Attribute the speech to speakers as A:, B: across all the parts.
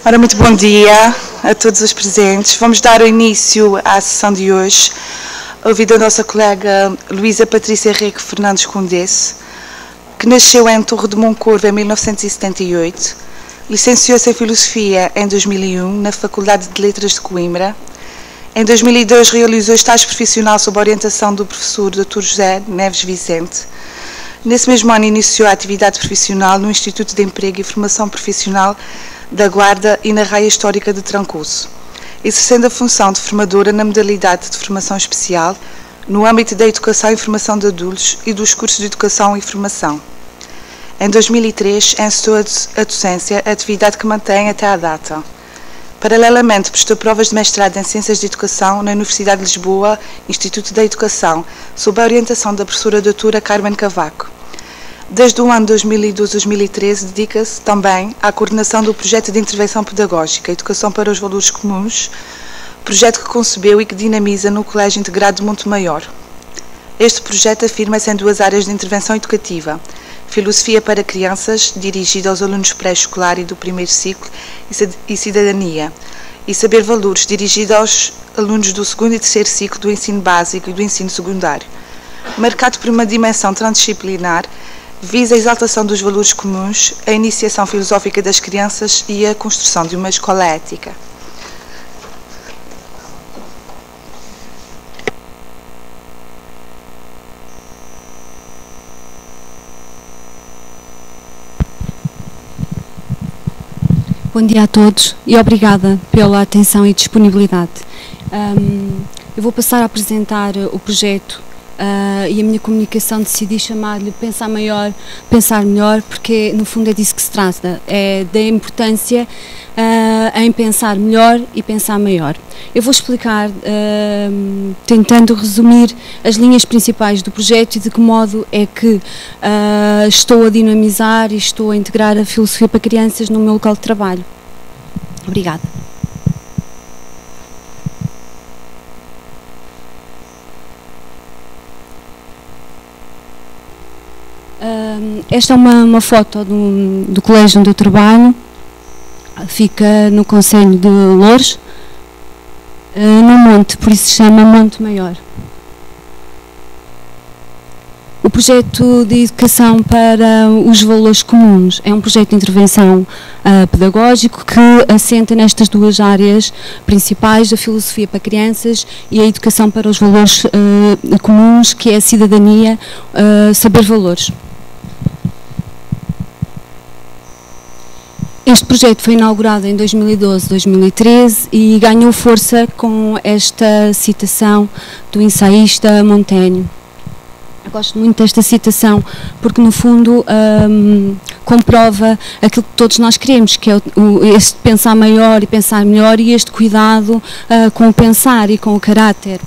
A: Ora, muito bom dia a todos os presentes. Vamos dar o início à sessão de hoje, ouvindo a nossa colega Luísa Patrícia Henrique Fernandes Condesse, que nasceu em Torre de Moncorvo em 1978, licenciou-se em Filosofia em 2001 na Faculdade de Letras de Coimbra. Em 2002 realizou estágio profissional sob a orientação do professor Dr. José Neves Vicente. Nesse mesmo ano iniciou a atividade profissional no Instituto de Emprego e Formação Profissional da Guarda e na Raia Histórica de Trancoso, exercendo a função de formadora na modalidade de formação especial no âmbito da educação e formação de adultos e dos cursos de educação e formação. Em 2003 encetou a docência, atividade que mantém até à data. Paralelamente, prestou provas de mestrado em Ciências de Educação na Universidade de Lisboa, Instituto da Educação, sob a orientação da professora doutora Carmen Cavaco. Desde o ano 2012-2013, dedica-se também à coordenação do projeto de intervenção pedagógica Educação para os Valores Comuns, projeto que concebeu e que dinamiza no Colégio Integrado de Montemaior. Este projeto afirma-se em duas áreas de intervenção educativa: Filosofia para crianças, dirigida aos alunos pré-escolar e do primeiro ciclo, e Cidadania, e Saber Valores, dirigida aos alunos do segundo e terceiro ciclo do ensino básico e do ensino secundário. Marcado por uma dimensão transdisciplinar, visa a exaltação dos valores comuns, a iniciação filosófica das crianças e a construção de uma escola ética.
B: Bom dia a todos e obrigada pela atenção e disponibilidade. Eu vou passar a apresentar o projeto e a minha comunicação decidi chamar-lhe Pensar Maior, Pensar Melhor, porque no fundo é disso que se trata, é da importância em pensar melhor e pensar maior. Eu vou explicar, tentando resumir as linhas principais do projeto e de que modo é que estou a dinamizar e estou a integrar a filosofia para crianças no meu local de trabalho. Obrigada. Esta é uma foto do colégio onde eu trabalho, fica no concelho de Loures, no monte, por isso se chama Monte Maior. O projeto de educação para os valores comuns é um projeto de intervenção pedagógico que assenta nestas duas áreas principais, a filosofia para crianças e a educação para os valores comuns, que é a cidadania, saber valores. Este projeto foi inaugurado em 2012-2013 e ganhou força com esta citação do ensaísta Montaigne. Eu gosto muito desta citação porque, no fundo, comprova aquilo que todos nós queremos, que é este pensar maior e pensar melhor e este cuidado com o pensar e com o caráter.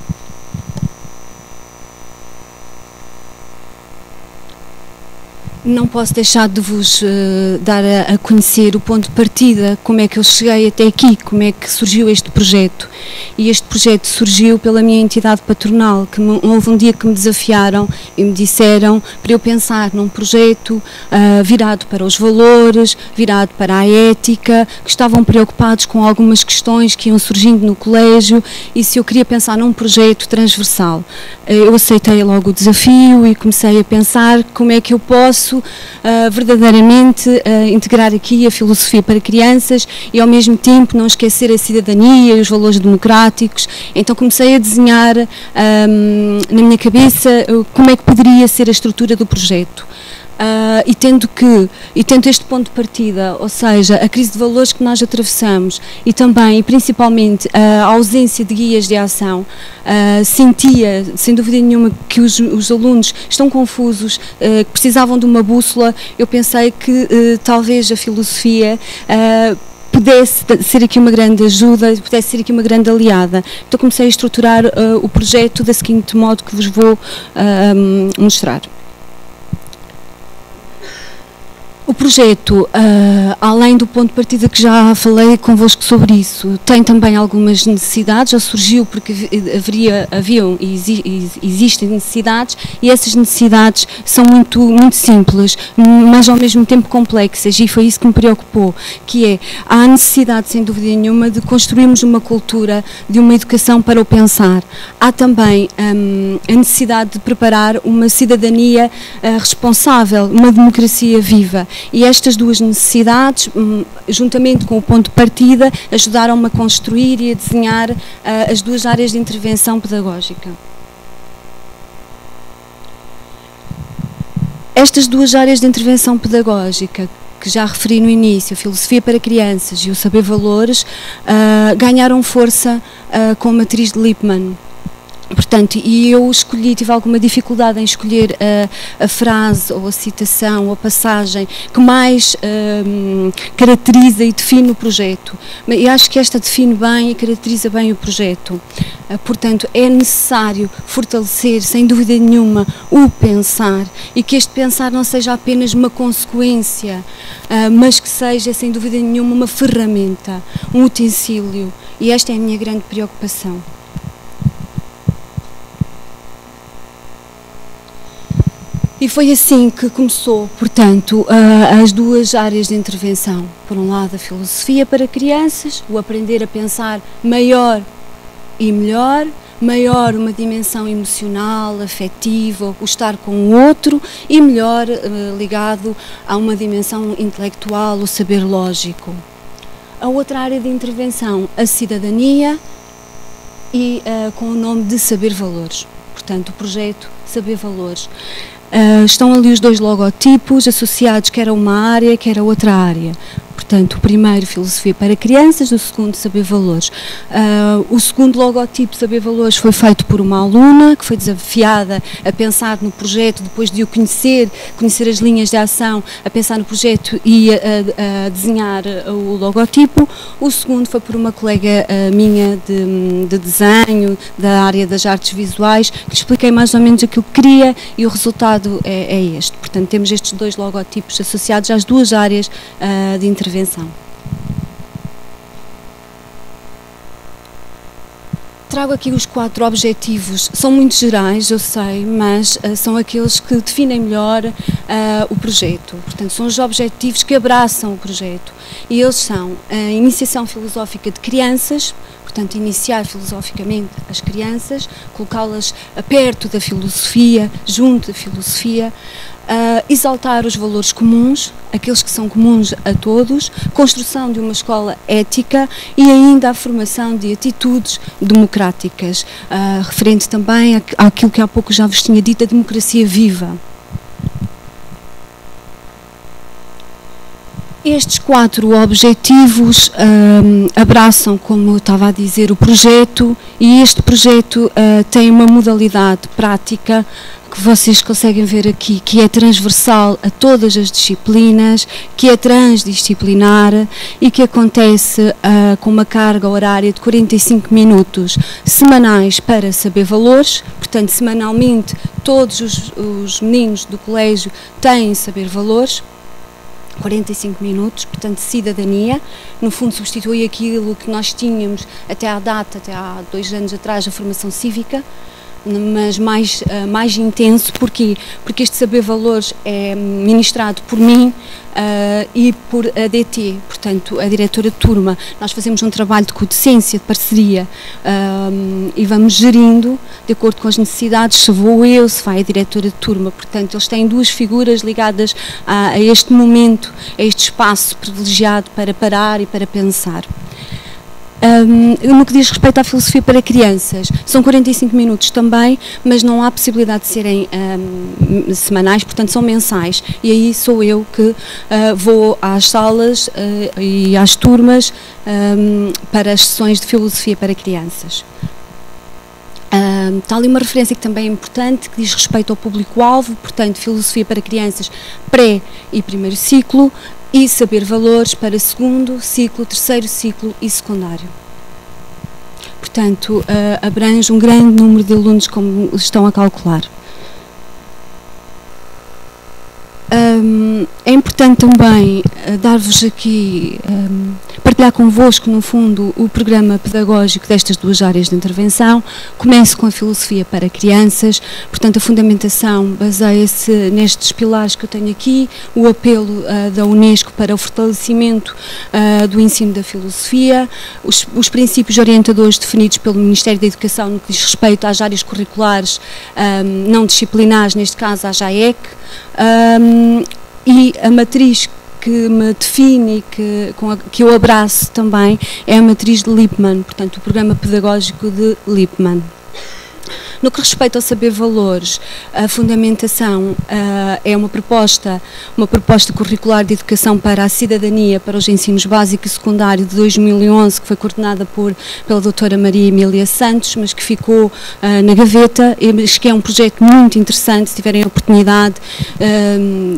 B: Não posso deixar de vos dar a conhecer o ponto de partida, como é que eu cheguei até aqui, como é que surgiu este projeto. E este projeto surgiu pela minha entidade patronal, que houve um dia que me desafiaram e me disseram para eu pensar num projeto virado para os valores, virado para a ética, que estavam preocupados com algumas questões que iam surgindo no colégio e se eu queria pensar num projeto transversal. Eu aceitei logo o desafio e comecei a pensar como é que eu posso verdadeiramente integrar aqui a filosofia para crianças e ao mesmo tempo não esquecer a cidadania e os valores democráticos. Então comecei a desenhar na minha cabeça como é que poderia ser a estrutura do projeto. E tendo este ponto de partida, ou seja, a crise de valores que nós atravessamos e também, e principalmente, a ausência de guias de ação, sentia, sem dúvida nenhuma, que os alunos estão confusos, que precisavam de uma bússola. Eu pensei que talvez a filosofia pudesse ser aqui uma grande ajuda, pudesse ser aqui uma grande aliada. Então comecei a estruturar o projeto da seguinte modo que vos vou mostrar. O projeto, além do ponto de partida que já falei convosco sobre isso, tem também algumas necessidades, já surgiu porque haviam e existem necessidades, e essas necessidades são muito simples, mas ao mesmo tempo complexas, e foi isso que me preocupou, que é, há a necessidade, sem dúvida nenhuma, de construirmos uma cultura de uma educação para o pensar. Há também a necessidade de preparar uma cidadania responsável, uma democracia viva. E estas duas necessidades, juntamente com o ponto de partida, ajudaram-me a construir e a desenhar as duas áreas de intervenção pedagógica. Estas duas áreas de intervenção pedagógica, que já referi no início, a filosofia para crianças e o saber valores, ganharam força com a matriz de Lippmann. Portanto, e eu tive alguma dificuldade em escolher a frase ou a citação ou a passagem que mais caracteriza e define o projeto. Mas eu acho que esta define bem e caracteriza bem o projeto. Portanto, é necessário fortalecer, sem dúvida nenhuma, o pensar, e que este pensar não seja apenas uma consequência, mas que seja, sem dúvida nenhuma, uma ferramenta, um utensílio. E esta é a minha grande preocupação. E foi assim que começou, portanto, as duas áreas de intervenção. Por um lado, a filosofia para crianças, o aprender a pensar maior e melhor, maior uma dimensão emocional, afetiva, o estar com o outro, e melhor ligado a uma dimensão intelectual, o saber lógico. A outra área de intervenção, a cidadania, e com o nome de Saber Valores. Portanto, o projeto Saber Valores. Estão ali os dois logotipos associados, quer a uma área, quer a outra área. Portanto, o primeiro, filosofia para crianças, o segundo, saber valores. O segundo logotipo, saber valores, foi feito por uma aluna que foi desafiada a pensar no projeto, depois de o conhecer as linhas de ação, a pensar no projeto e a desenhar o logotipo. O segundo foi por uma colega minha de desenho, da área das artes visuais, que lhe expliquei mais ou menos aquilo que queria, e o resultado é este. Portanto, temos estes dois logotipos associados às duas áreas de intervenção. Trago aqui os 4 objetivos, são muito gerais, eu sei, mas são aqueles que definem melhor o projeto. Portanto, são os objetivos que abraçam o projeto, e eles são a iniciação filosófica de crianças, portanto, iniciar filosoficamente as crianças, colocá-las perto da filosofia, junto da filosofia, exaltar os valores comuns, aqueles que são comuns a todos, construção de uma escola ética e ainda a formação de atitudes democráticas, referente também àquilo que há pouco já vos tinha dito, a democracia viva. Estes 4 objetivos abraçam, como eu estava a dizer, o projeto, e este projeto tem uma modalidade prática que vocês conseguem ver aqui, que é transversal a todas as disciplinas, que é transdisciplinar e que acontece com uma carga horária de 45 minutos semanais para saber valores. Portanto, semanalmente todos os meninos do colégio têm saber valores. 45 minutos, portanto, cidadania, no fundo substitui aquilo que nós tínhamos até à data, até há 2 anos atrás, a formação cívica, mas mais intenso. Porquê? Porque este saber valores é ministrado por mim e por a DT, portanto, a diretora de turma. Nós fazemos um trabalho de codecência, de parceria, e vamos gerindo de acordo com as necessidades, se vou eu, se vai a diretora de turma. Portanto, eles têm 2 figuras ligadas a este momento, a este espaço privilegiado para parar e para pensar. No que diz respeito à filosofia para crianças, são 45 minutos também, mas não há possibilidade de serem semanais, portanto são mensais, e aí sou eu que vou às salas e às turmas para as sessões de filosofia para crianças. Está ali uma referência que também é importante, que diz respeito ao público-alvo, portanto, filosofia para crianças pré e primeiro ciclo, e saber valores para segundo ciclo, terceiro ciclo e secundário. Portanto, abrange um grande número de alunos, como estão a calcular. É importante também dar-vos aqui, partilhar convosco, no fundo, o programa pedagógico destas duas áreas de intervenção. Começo com a filosofia para crianças, portanto a fundamentação baseia-se nestes pilares que eu tenho aqui, o apelo da Unesco para o fortalecimento do ensino da filosofia, os princípios orientadores definidos pelo Ministério da Educação no que diz respeito às áreas curriculares não disciplinares, neste caso à JAEC, e a matriz que me define e que eu abraço também é a matriz de Lippmann, portanto o programa pedagógico de Lippmann. No que respeita ao saber valores, a fundamentação é uma proposta curricular de educação para a cidadania para os ensinos básico e secundário de 2011, que foi coordenada pela doutora Maria Emília Santos, mas que ficou na gaveta, mas que é um projeto muito interessante, se tiverem a oportunidade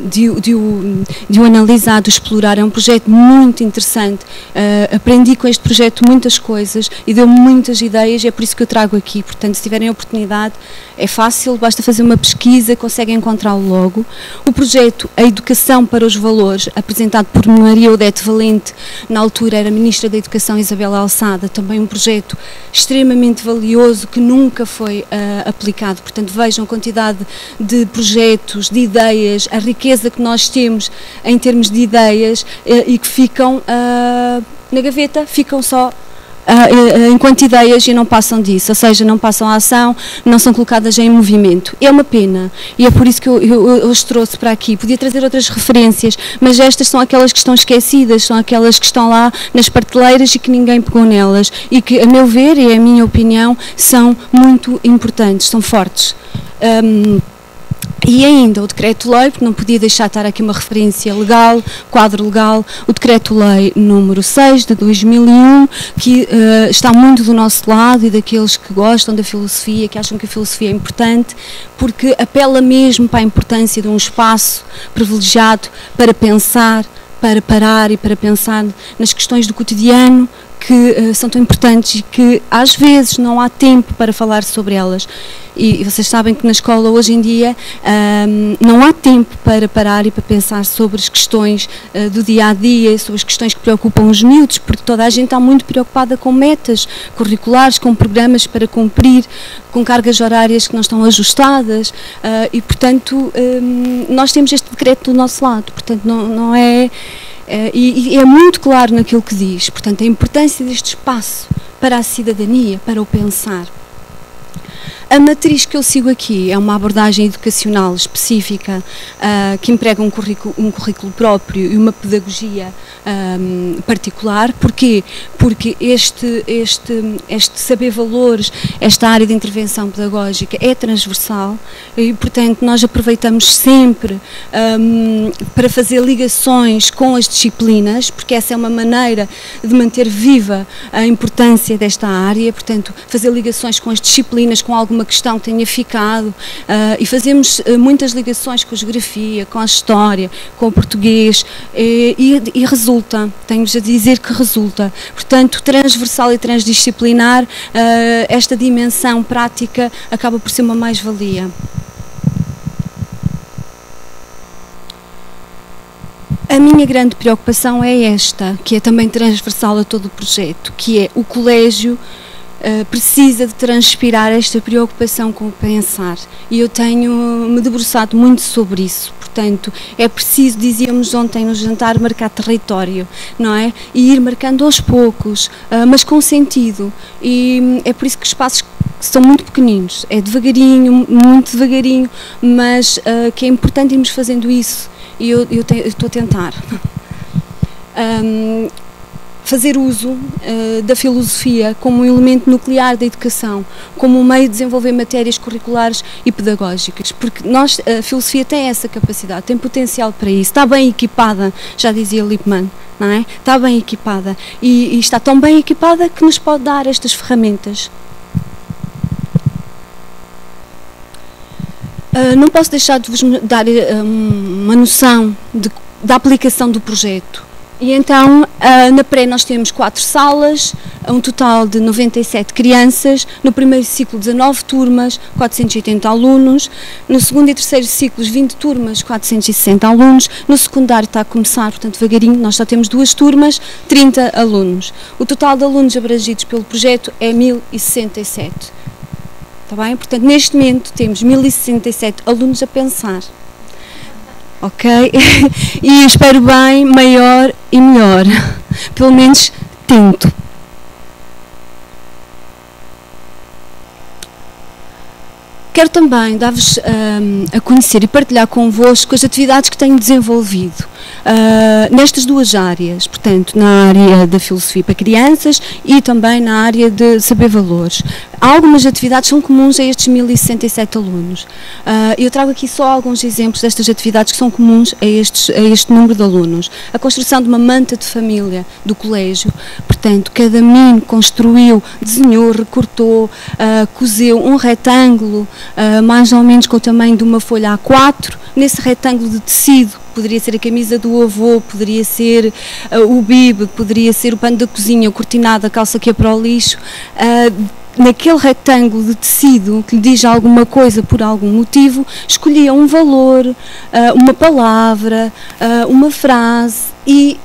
B: de o analisar, de o explorar. É um projeto muito interessante, aprendi com este projeto muitas coisas e deu-me muitas ideias, é por isso que eu trago aqui. Portanto, se tiverem a oportunidade, é fácil, basta fazer uma pesquisa, conseguem encontrá-lo logo. O projeto A Educação para os Valores, apresentado por Maria Odete Valente, na altura era Ministra da Educação Isabela Alçada, também um projeto extremamente valioso que nunca foi aplicado. Portanto, vejam a quantidade de projetos, de ideias, a riqueza que nós temos em termos de ideias e que ficam na gaveta, ficam só enquanto ideias e não passam disso, ou seja, não passam à ação, não são colocadas em movimento. É uma pena e é por isso que eu os trouxe para aqui. Podia trazer outras referências, mas estas são aquelas que estão esquecidas, são aquelas que estão lá nas prateleiras e que ninguém pegou nelas e que, a meu ver, e é a minha opinião, são muito importantes, são fortes. E ainda o Decreto-Lei, porque não podia deixar de estar aqui uma referência legal, quadro legal, o Decreto-Lei número 6 de 2001, que está muito do nosso lado e daqueles que gostam da filosofia, que acham que a filosofia é importante, porque apela mesmo para a importância de um espaço privilegiado para pensar, para parar e para pensar nas questões do cotidiano, que são tão importantes e que às vezes não há tempo para falar sobre elas. E vocês sabem que na escola hoje em dia não há tempo para parar e para pensar sobre as questões do dia-a-dia, sobre as questões que preocupam os miúdos, porque toda a gente está muito preocupada com metas curriculares, com programas para cumprir, com cargas horárias que não estão ajustadas e, portanto, nós temos este decreto do nosso lado, portanto, não é... E é muito claro naquilo que diz, portanto, a importância deste espaço para a cidadania, para o pensar. A matriz que eu sigo aqui é uma abordagem educacional específica que emprega um currículo próprio e uma pedagogia particular. Porquê? Porque este saber valores, esta área de intervenção pedagógica é transversal e, portanto, nós aproveitamos sempre para fazer ligações com as disciplinas, porque essa é uma maneira de manter viva a importância desta área, portanto, fazer ligações com as disciplinas, com alguma questão que tenha ficado e fazemos muitas ligações com a geografia, com a história, com o português e resulta, tenho-vos a dizer que resulta. Portanto, transversal e transdisciplinar, esta dimensão prática acaba por ser uma mais-valia. A minha grande preocupação é esta, que é também transversal a todo o projeto, que é o colégio precisa de transpirar esta preocupação com o pensar e eu tenho-me debruçado muito sobre isso. Portanto, é preciso, dizíamos ontem no jantar, marcar território, não é? E ir marcando aos poucos, mas com sentido, e é por isso que os passos são muito pequeninos, é devagarinho, muito devagarinho, mas que é importante irmos fazendo isso e eu estou a tentar. Fazer uso da filosofia como um elemento nuclear da educação, como um meio de desenvolver matérias curriculares e pedagógicas, porque a filosofia tem essa capacidade, tem potencial para isso, está bem equipada, já dizia Lippmann, não é? Está bem equipada e está tão bem equipada que nos pode dar estas ferramentas. Não posso deixar de vos dar uma noção da aplicação do projeto. E então, na pré nós temos 4 salas, um total de 97 crianças, no primeiro ciclo 19 turmas, 480 alunos, no segundo e terceiro ciclos 20 turmas, 460 alunos, no secundário está a começar, portanto devagarinho, nós só temos 2 turmas, 30 alunos. O total de alunos abrangidos pelo projeto é 1067. Está bem? Portanto, neste momento temos 1067 alunos a pensar. Ok? E espero bem, maior e melhor. Pelo menos tento. Quero também dar-vos a conhecer e partilhar convosco as atividades que tenho desenvolvido nestas 2 áreas, portanto, na área da filosofia para crianças e também na área de saber valores. Algumas atividades são comuns a estes 1067 alunos. Eu trago aqui só alguns exemplos destas atividades que são comuns a este número de alunos. A construção de uma manta de família do colégio, portanto, cada menino construiu, desenhou, recortou, coseu um retângulo, mais ou menos com o tamanho de uma folha A4, nesse retângulo de tecido, poderia ser a camisa do avô, poderia ser o bibe, poderia ser o pano da cozinha, o cortinado, a calça que é para o lixo, naquele retângulo de tecido que lhe diz alguma coisa por algum motivo, escolhia um valor, uma palavra, uma frase e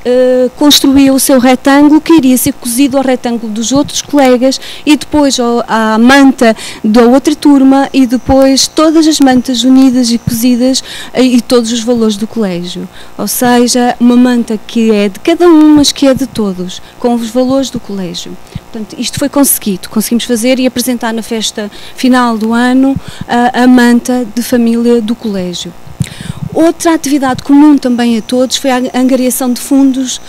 B: construía o seu retângulo, que iria ser cozido ao retângulo dos outros colegas e depois à manta da outra turma e depois todas as mantas unidas e cozidas e todos os valores do colégio. Ou seja, uma manta que é de cada um, mas que é de todos, com os valores do colégio. Portanto, isto foi conseguido, conseguimos fazer e apresentar na festa final do ano a manta de família do colégio. Outra atividade comum também a todos foi a angariação de fundos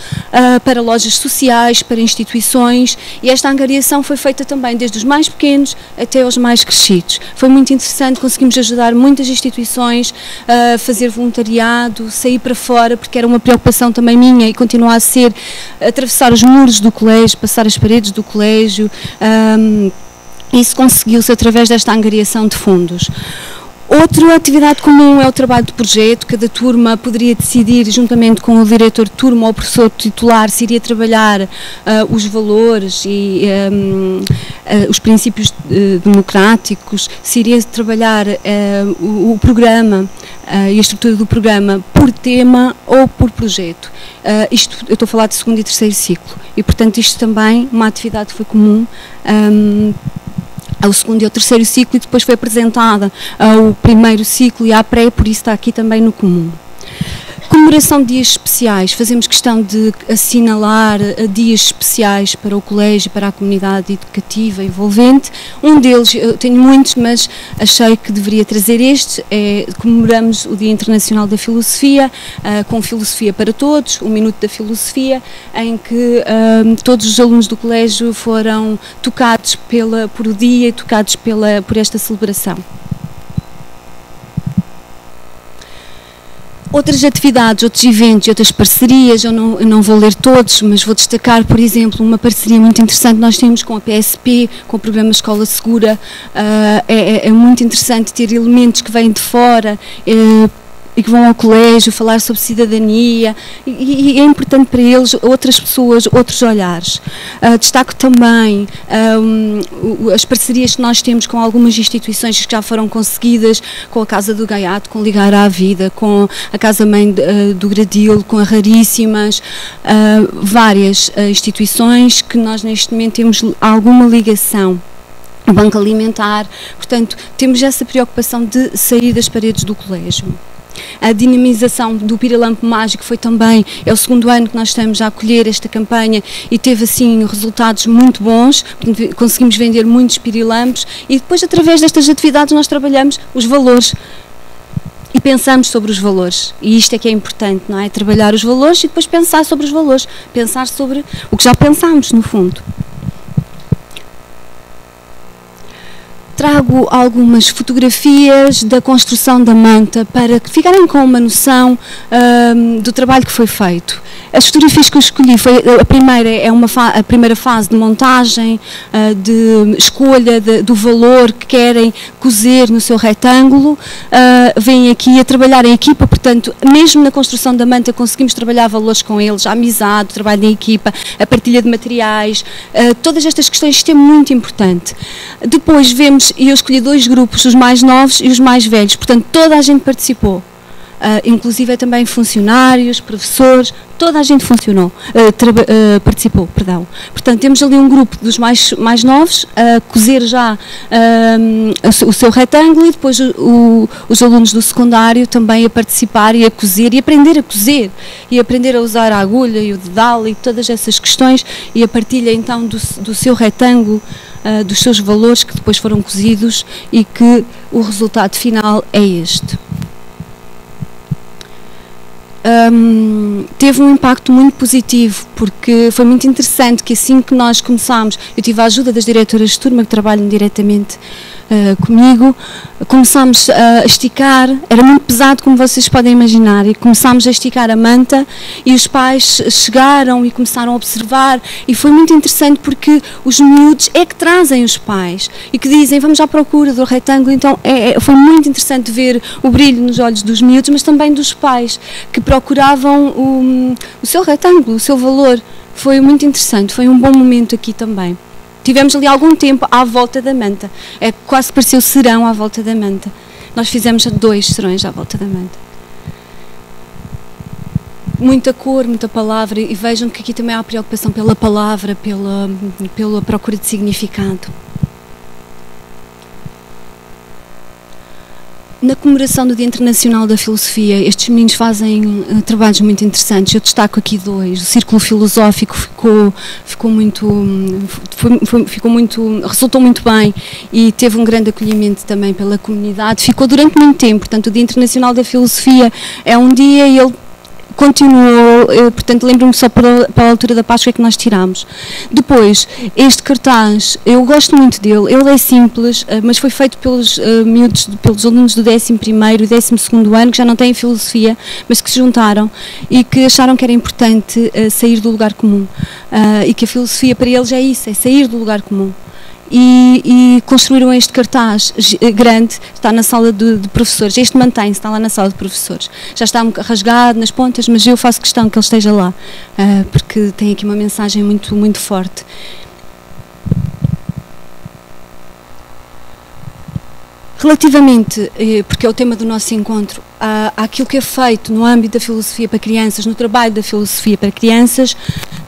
B: para lojas sociais, para instituições, e esta angariação foi feita também desde os mais pequenos até aos mais crescidos. Foi muito interessante, conseguimos ajudar muitas instituições a fazer voluntariado, sair para fora, porque era uma preocupação também minha e continua a ser, atravessar os muros do colégio, passar as paredes do colégio. Isso conseguiu-se através desta angariação de fundos. Outra atividade comum é o trabalho de projeto. Cada turma poderia decidir, juntamente com o diretor de turma ou o professor titular, se iria trabalhar os valores e os princípios democráticos, se iria trabalhar o programa e a estrutura do programa por tema ou por projeto. Isto, eu estou a falar de segundo e terceiro ciclo, e portanto isto também, uma atividade que foi comum ao segundo e ao terceiro ciclo, e depois foi apresentada ao primeiro ciclo e à pré, por isso está aqui também no comum. Comemoração de dias especiais, fazemos questão de assinalar dias especiais para o colégio, para a comunidade educativa envolvente. Um deles, eu tenho muitos, mas achei que deveria trazer este, comemoramos o Dia Internacional da Filosofia, com Filosofia para Todos, um minuto da filosofia, em que todos os alunos do colégio foram tocados por o dia e tocados por esta celebração. Outras atividades, outros eventos e outras parcerias, eu não vou ler todos, mas vou destacar, por exemplo, uma parceria muito interessante que nós temos com a PSP, com o programa Escola Segura. É muito interessante ter elementos que vêm de fora e que vão ao colégio falar sobre cidadania, e é importante para eles outras pessoas, outros olhares. Destaco também as parcerias que nós temos com algumas instituições que já foram conseguidas, com a Casa do Gaiato, com Ligar à Vida, com a Casa Mãe do Gradil, com a Raríssimas, várias instituições que nós neste momento temos alguma ligação. O Banco Alimentar, portanto, temos essa preocupação de sair das paredes do colégio. A dinamização do Pirilampo Mágico foi também, é o segundo ano que nós estamos a acolher esta campanha e teve assim resultados muito bons, conseguimos vender muitos pirilampos e depois através destas atividades nós trabalhamos os valores e pensamos sobre os valores, e isto é que é importante, não é? Trabalhar os valores e depois pensar sobre os valores, pensar sobre o que já pensámos no fundo. Trago algumas fotografias da construção da manta para que ficarem com uma noção do trabalho que foi feito. As fotografias que eu escolhi, foi a primeira é a primeira fase de montagem, de escolha do valor que querem cozer no seu retângulo. Vêm aqui a trabalhar em equipa, portanto, mesmo na construção da manta conseguimos trabalhar valores com eles, a amizade, o trabalho em equipa, a partilha de materiais, todas estas questões, isto é muito importante. Depois vemos, e eu escolhi 2 grupos, os mais novos e os mais velhos, portanto, toda a gente participou. Inclusive também funcionários, professores, toda a gente participou, perdão. Portanto, temos ali um grupo dos mais novos a cozer já o seu retângulo, e depois os alunos do secundário também a participar e a cozer e aprender a cozer e aprender a usar a agulha e o dedal e todas essas questões, e a partilha então do seu retângulo, dos seus valores que depois foram cozidos, e que o resultado final é este. Teve um impacto muito positivo, porque foi muito interessante que assim que nós começámos, eu tive a ajuda das diretoras de turma que trabalham diretamente comigo, começámos a esticar, era muito pesado como vocês podem imaginar, e começámos a esticar a manta, e os pais chegaram e começaram a observar, e foi muito interessante porque os miúdos é que trazem os pais, e que dizem, vamos à procura do retângulo. Então foi muito interessante ver o brilho nos olhos dos miúdos, mas também dos pais, que procuravam o seu retângulo, o seu valor. Foi muito interessante, foi um bom momento aqui também. Tivemos ali algum tempo à volta da manta, quase pareceu serão à volta da manta. Nós fizemos 2 serões à volta da manta. Muita cor, muita palavra, e vejam que aqui também há preocupação pela palavra, pela procura de significado. Na comemoração do Dia Internacional da Filosofia, estes meninos fazem trabalhos muito interessantes. Eu destaco aqui 2. O Círculo Filosófico resultou muito bem, e teve um grande acolhimento também pela comunidade. Ficou durante muito tempo, portanto, o Dia Internacional da Filosofia é um dia, e ele continuou, portanto, lembro-me só para a altura da Páscoa é que nós tirámos. Depois, este cartaz, eu gosto muito dele, ele é simples, mas foi feito pelos alunos do 11º e 12º ano, que já não têm filosofia, mas que se juntaram e que acharam que era importante sair do lugar comum, e que a filosofia para eles é isso, é sair do lugar comum. E construíram este cartaz grande, está na sala de professores, este mantém-se, está lá na sala de professores, já está rasgado nas pontas, mas eu faço questão que ele esteja lá, porque tem aqui uma mensagem muito, muito forte. Relativamente, porque é o tema do nosso encontro, àquilo que é feito no âmbito da filosofia para crianças, no trabalho da filosofia para crianças,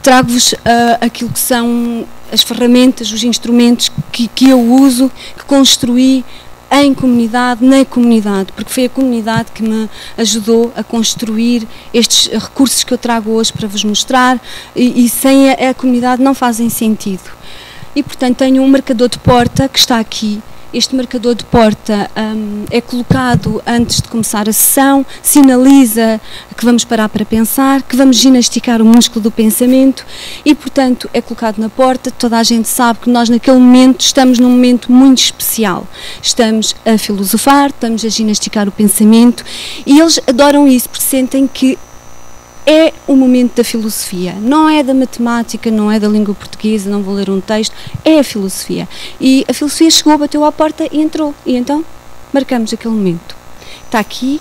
B: trago-vos aquilo que são as ferramentas, os instrumentos que eu uso, que construí em comunidade, na comunidade, porque foi a comunidade que me ajudou a construir estes recursos que eu trago hoje para vos mostrar, e sem a comunidade não fazem sentido. E, portanto, tenho um marcador de porta que está aqui. Este marcador de porta é colocado antes de começar a sessão, sinaliza que vamos parar para pensar, que vamos ginasticar o músculo do pensamento, e, portanto, é colocado na porta. Toda a gente sabe que nós naquele momento estamos num momento muito especial. Estamos a filosofar, estamos a ginasticar o pensamento, e eles adoram isso porque sentem que é o momento da filosofia, não é da matemática, não é da língua portuguesa, não vou ler um texto, é a filosofia. E a filosofia chegou, bateu à porta e entrou, e então marcamos aquele momento. Está aqui,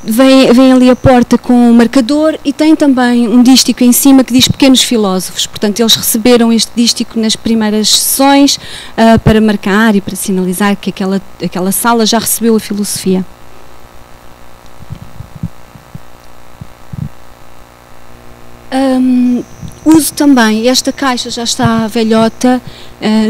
B: vem ali a porta com o marcador, e tem também um dístico em cima que diz Pequenos Filósofos. Portanto, eles receberam este dístico nas primeiras sessões para marcar e para sinalizar que aquela sala já recebeu a filosofia. Uso também, esta caixa já está velhota,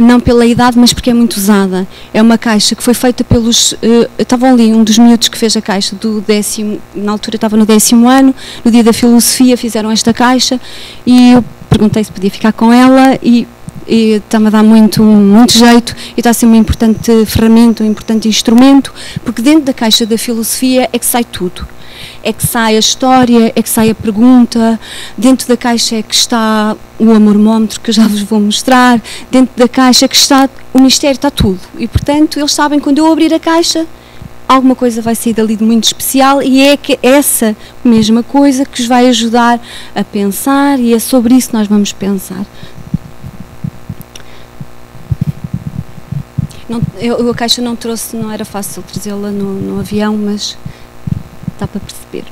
B: não pela idade, mas porque é muito usada. É uma caixa que foi feita pelos... estavam ali, um dos miúdos que fez a caixa do 10º, na altura estava no 10º ano, no dia da filosofia fizeram esta caixa, e eu perguntei se podia ficar com ela, e está-me a dar muito jeito, e está a ser uma importante ferramenta, um importante instrumento, porque dentro da caixa da filosofia é que sai tudo. É que sai a história, é que sai a pergunta, dentro da caixa é que está o amormómetro, que eu já vos vou mostrar, dentro da caixa é que está o mistério, está tudo. E, portanto, eles sabem, quando eu abrir a caixa, alguma coisa vai sair dali de muito especial, e é que essa mesma coisa que os vai ajudar a pensar, e é sobre isso que nós vamos pensar. A caixa não trouxe, não era fácil trazê-la no avião, mas dá para perceber.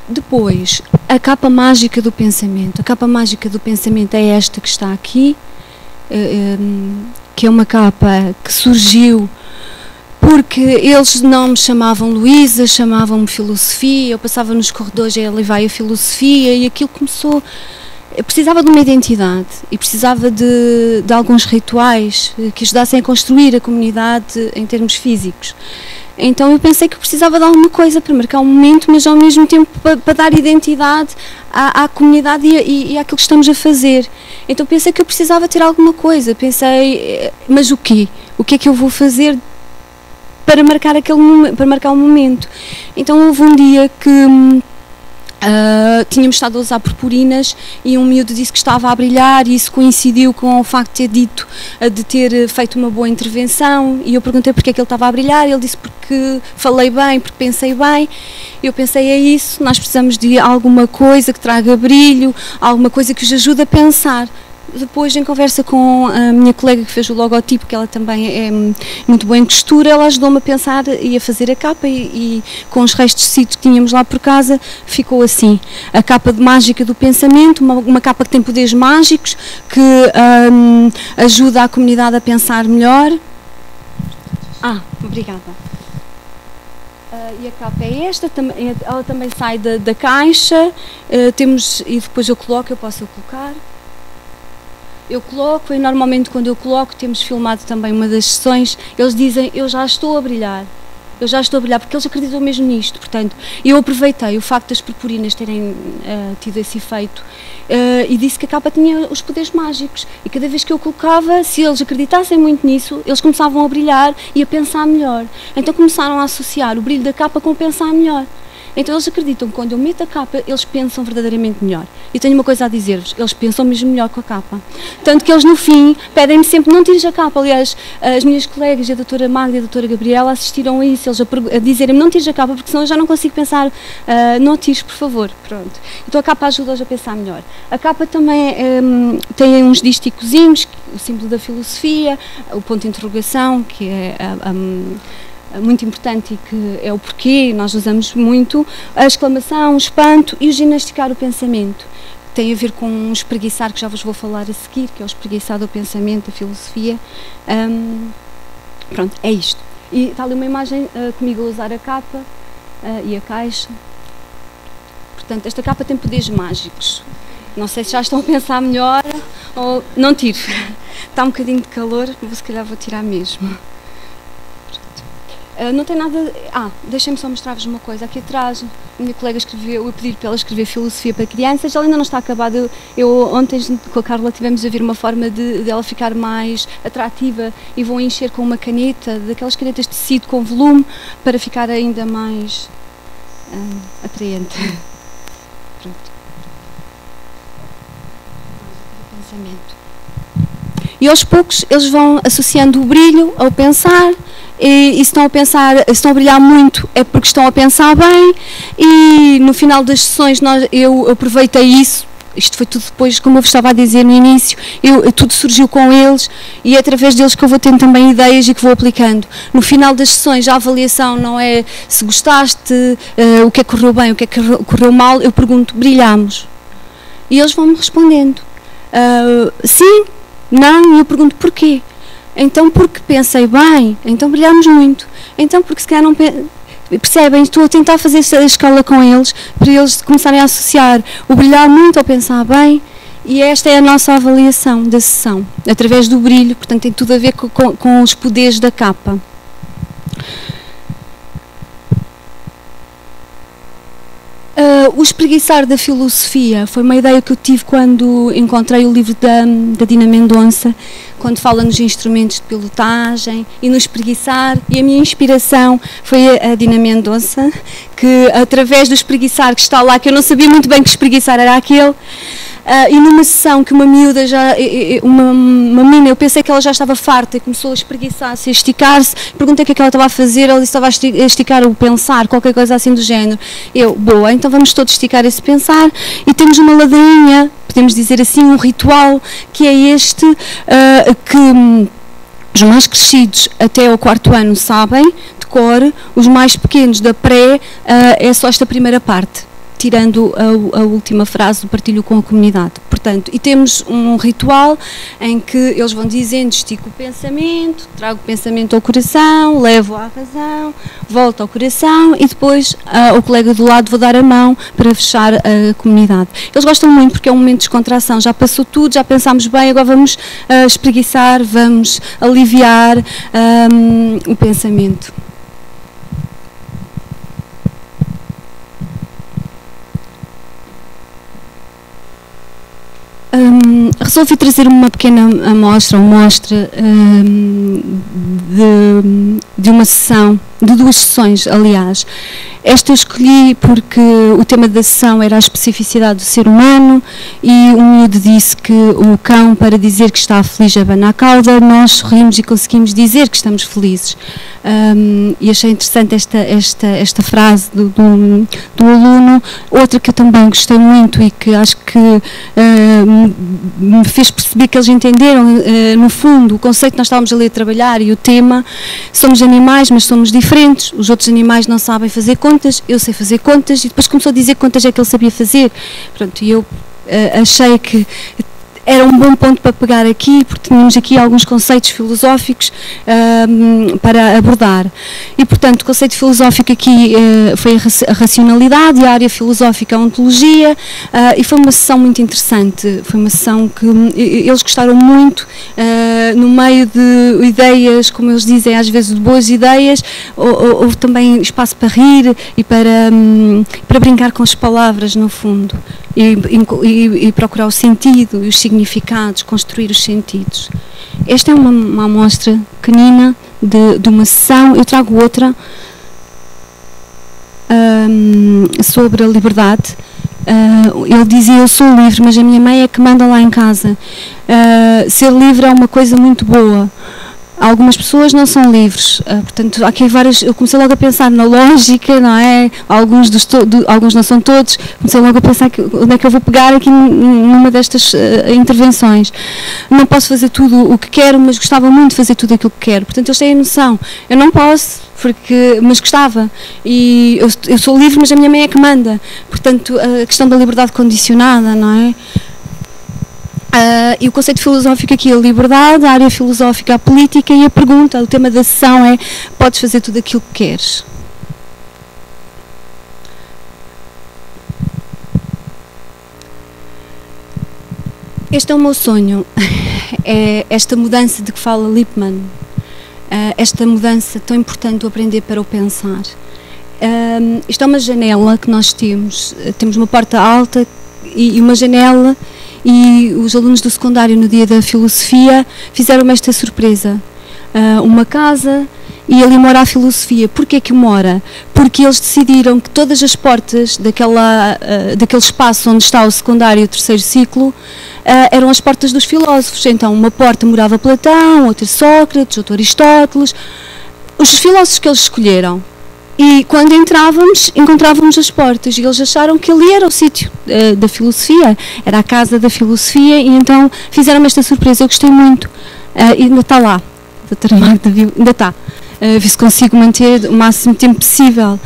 B: Depois, a capa mágica do pensamento. A capa mágica do pensamento é esta que está aqui, que é uma capa que surgiu porque eles não me chamavam Luísa, chamavam-me Filosofia. Eu passava nos corredores e ali vai a Filosofia, e aquilo começou. Eu precisava de uma identidade e precisava de alguns rituais que ajudassem a construir a comunidade em termos físicos. Então eu pensei que precisava de alguma coisa para marcar um momento, mas ao mesmo tempo para dar identidade à comunidade e àquilo que estamos a fazer. Então pensei que eu precisava ter alguma coisa. Pensei, mas o quê? O que é que eu vou fazer para marcar para marcar um momento? Então houve um dia que tínhamos estado a usar purpurinas e um miúdo disse que estava a brilhar, e isso coincidiu com o facto de ter dito, de ter feito uma boa intervenção, e eu perguntei porque é que ele estava a brilhar, e ele disse porque falei bem, porque pensei bem. Eu pensei, é isso, nós precisamos de alguma coisa que traga brilho, alguma coisa que os ajude a pensar. Depois, em conversa com a minha colega que fez o logotipo, que ela também é muito boa em costura, ela ajudou-me a pensar e a fazer a capa, e com os restos de tecido que tínhamos lá por casa, ficou assim. A capa mágica do pensamento, uma capa que tem poderes mágicos, que ajuda a comunidade a pensar melhor. Obrigada. E a capa é esta, ela também sai da caixa, e depois eu posso colocar. Eu coloco, e normalmente quando eu coloco, temos filmado também uma das sessões, eles dizem, eu já estou a brilhar, porque eles acreditam mesmo nisto. Portanto, eu aproveitei o facto das purpurinas terem tido esse efeito, e disse que a capa tinha os poderes mágicos, e cada vez que eu colocava, se eles acreditassem muito nisso, eles começavam a brilhar e a pensar melhor. Então começaram a associar o brilho da capa com pensar melhor. Então eles acreditam que quando eu meto a capa, eles pensam verdadeiramente melhor. E tenho uma coisa a dizer-vos, eles pensam mesmo melhor com a capa. Tanto que eles no fim pedem-me sempre, não tires a capa. Aliás, as minhas colegas, a doutora Magda e a doutora Gabriela, assistiram a isso, eles a dizerem-me, não tires a capa, porque senão eu já não consigo pensar, não tires, por favor. Pronto. Então a capa ajuda-os a pensar melhor. A capa também tem uns dísticozinhos, o símbolo da filosofia, o ponto de interrogação, que é muito importante e que é o porquê, nós usamos muito, a exclamação, o espanto e o ginasticar o pensamento. Tem a ver com um espreguiçar, que já vos vou falar a seguir, que é o espreguiçar do pensamento, da filosofia. Pronto, é isto. E está ali uma imagem comigo a usar a capa e a caixa. Portanto, esta capa tem poderes mágicos. Não sei se já estão a pensar melhor ou... Não tiro. Está um bocadinho de calor, se calhar vou tirar mesmo. Não tem nada... deixem-me só mostrar-vos uma coisa. Aqui atrás, a minha colega escreveu, eu pedi para ela escrever filosofia para crianças, ela ainda não está acabada. Eu ontem com a Carla tivemos a ver uma forma de ela ficar mais atrativa, e vou encher com uma caneta, daquelas canetas de tecido com volume, para ficar ainda mais atraente. Pronto. Pensamento. E aos poucos eles vão associando o brilho ao pensar. E se estão a brilhar muito é porque estão a pensar bem, e no final das sessões eu aproveitei isso. Isto foi tudo depois, como eu vos estava a dizer no início, tudo surgiu com eles, e é através deles que eu vou tendo também ideias e que vou aplicando. No final das sessões, a avaliação não é se gostaste, o que é que correu bem, o que é que correu mal, eu pergunto, brilhamos? E eles vão-me respondendo, sim, não, e eu pergunto, porquê? Então porque pensei bem, então brilhamos muito. Então porque se calhar não percebem, estou a tentar fazer esta escala com eles, para eles começarem a associar o brilhar muito ao pensar bem, e esta é a nossa avaliação da sessão, através do brilho. Portanto tem tudo a ver com os poderes da capa. O espreguiçar da filosofia foi uma ideia que eu tive quando encontrei o livro da Dina Mendonça, quando fala nos instrumentos de pilotagem e no espreguiçar, e a minha inspiração foi a Dina Mendonça, que através do espreguiçar que está lá, que eu não sabia muito bem que espreguiçar era aquele, e numa sessão que uma miúda uma menina, eu pensei que ela já estava farta e começou a espreguiçar-se, a esticar-se, perguntei o que é que ela estava a fazer, ela disse que estava a esticar o pensar, qualquer coisa assim do género. Eu, boa, então vamos todos esticar esse pensar, e temos uma ladainha, podemos dizer assim, um ritual, que é este, que os mais crescidos até ao 4º ano sabem de cor, os mais pequenos da pré, é só esta primeira parte, tirando a última frase do partilho com a comunidade. Portanto, e temos um ritual em que eles vão dizendo, estico o pensamento, trago o pensamento ao coração, levo à razão, volto ao coração e depois ao colega do lado vou dar a mão para fechar a comunidade. Eles gostam muito porque é um momento de descontração, já passou tudo, já pensámos bem, agora vamos espreguiçar, vamos aliviar o pensamento. Resolvi trazer uma pequena amostra de uma sessão, de 2 sessões, aliás. Esta eu escolhi porque o tema da sessão era a especificidade do ser humano e o miúdo disse que o cão, para dizer que está feliz, abana a cauda, nós sorrimos e conseguimos dizer que estamos felizes. E achei interessante esta frase do aluno. Outra que eu também gostei muito e que acho que me fez perceber que eles entenderam, no fundo, o conceito que nós estávamos ali a trabalhar e o tema. Somos animais, mas somos diferentes. Os outros animais não sabem fazer contas, eu sei fazer contas, e depois começou a dizer quantas é que ele sabia fazer. Pronto, e eu achei que era um bom ponto para pegar aqui, porque tínhamos aqui alguns conceitos filosóficos para abordar. E, portanto, o conceito filosófico aqui foi a racionalidade, e a área filosófica a ontologia, e foi uma sessão muito interessante. Foi uma sessão que eles gostaram muito, no meio de ideias, como eles dizem, às vezes de boas ideias, houve também espaço para rir e para brincar com as palavras, no fundo. E procurar o sentido e os significados, construir os sentidos. Esta é uma amostra pequenina de uma sessão. Eu trago outra sobre a liberdade. Ele dizia, eu sou livre, mas a minha mãe é que manda lá em casa. Ser livre é uma coisa muito boa. Algumas pessoas não são livres, portanto, há aqui várias. Eu comecei logo a pensar na lógica, não é? Alguns não são todos. Comecei logo a pensar onde é que eu vou pegar aqui numa destas intervenções. Não posso fazer tudo o que quero, mas gostava muito de fazer tudo aquilo que quero. Portanto, eles têm a noção. Eu não posso, mas gostava. E eu sou livre, mas a minha mãe é que manda. Portanto, a questão da liberdade condicionada, não é? E o conceito filosófico aqui é a liberdade, a área filosófica a política, e a pergunta, o tema da sessão é: podes fazer tudo aquilo que queres? Este é o meu sonho, é esta mudança de que fala Lippmann, esta mudança tão importante do aprender para o pensar. Isto é uma janela que nós temos uma porta alta e uma janela. E os alunos do secundário, no dia da filosofia, fizeram-me esta surpresa. Uma casa, e ali mora a filosofia. Porquê que mora? Porque eles decidiram que todas as portas daquele espaço onde está o secundário e o 3º ciclo eram as portas dos filósofos. Então, uma porta morava Platão, outra Sócrates, outra Aristóteles. Os filósofos que eles escolheram. E quando encontrávamos as portas, e eles acharam que ali era o sítio da filosofia, era a casa da filosofia, e então fizeram-me esta surpresa. Eu gostei muito, e ainda está lá, a doutora Magda viu, ainda está. Ver se consigo manter o máximo tempo possível